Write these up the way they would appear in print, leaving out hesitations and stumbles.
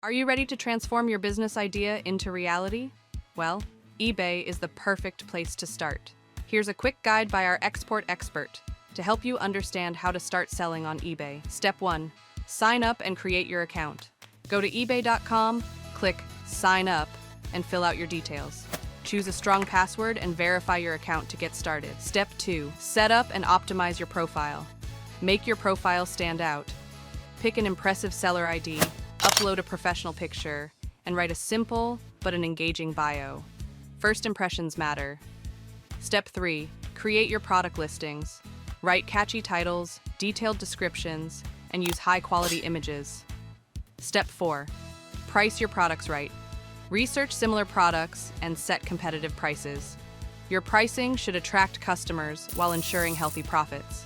Are you ready to transform your business idea into reality? Well, eBay is the perfect place to start. Here's a quick guide by our export expert to help you understand how to start selling on eBay. Step 1. Sign up and create your account. Go to ebay.com, click Sign Up, and fill out your details. Choose a strong password and verify your account to get started. Step 2. Set up and optimize your profile. Make your profile stand out. Pick an impressive seller ID, upload a professional picture, and write a simple but an engaging bio. First impressions matter. Step 3. Create your product listings. Write catchy titles, detailed descriptions, and use high-quality images. Step 4. Price your products right. Research similar products and set competitive prices. Your pricing should attract customers while ensuring healthy profits.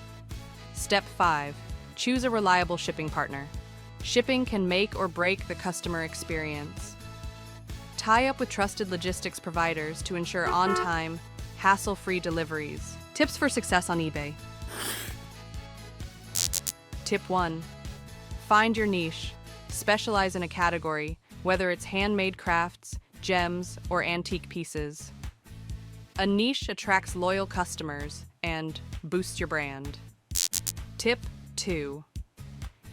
Step 5. Choose a reliable shipping partner. Shipping can make or break the customer experience. Tie up with trusted logistics providers to ensure on-time, hassle-free deliveries. Tips for success on eBay. Tip 1. Find your niche. Specialize in a category, whether it's handmade crafts, gems, or antique pieces. A niche attracts loyal customers and boosts your brand. Tip 2.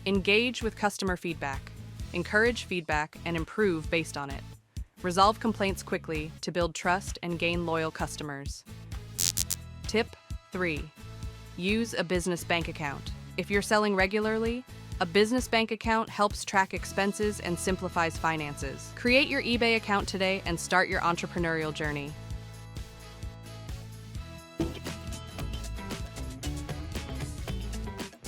Engage with customer feedback. Encourage feedback and improve based on it. Resolve complaints quickly to build trust and gain loyal customers. Tip 3. Use a business bank account. If you're selling regularly, a business bank account helps track expenses and simplifies finances. Create your eBay account today and start your entrepreneurial journey.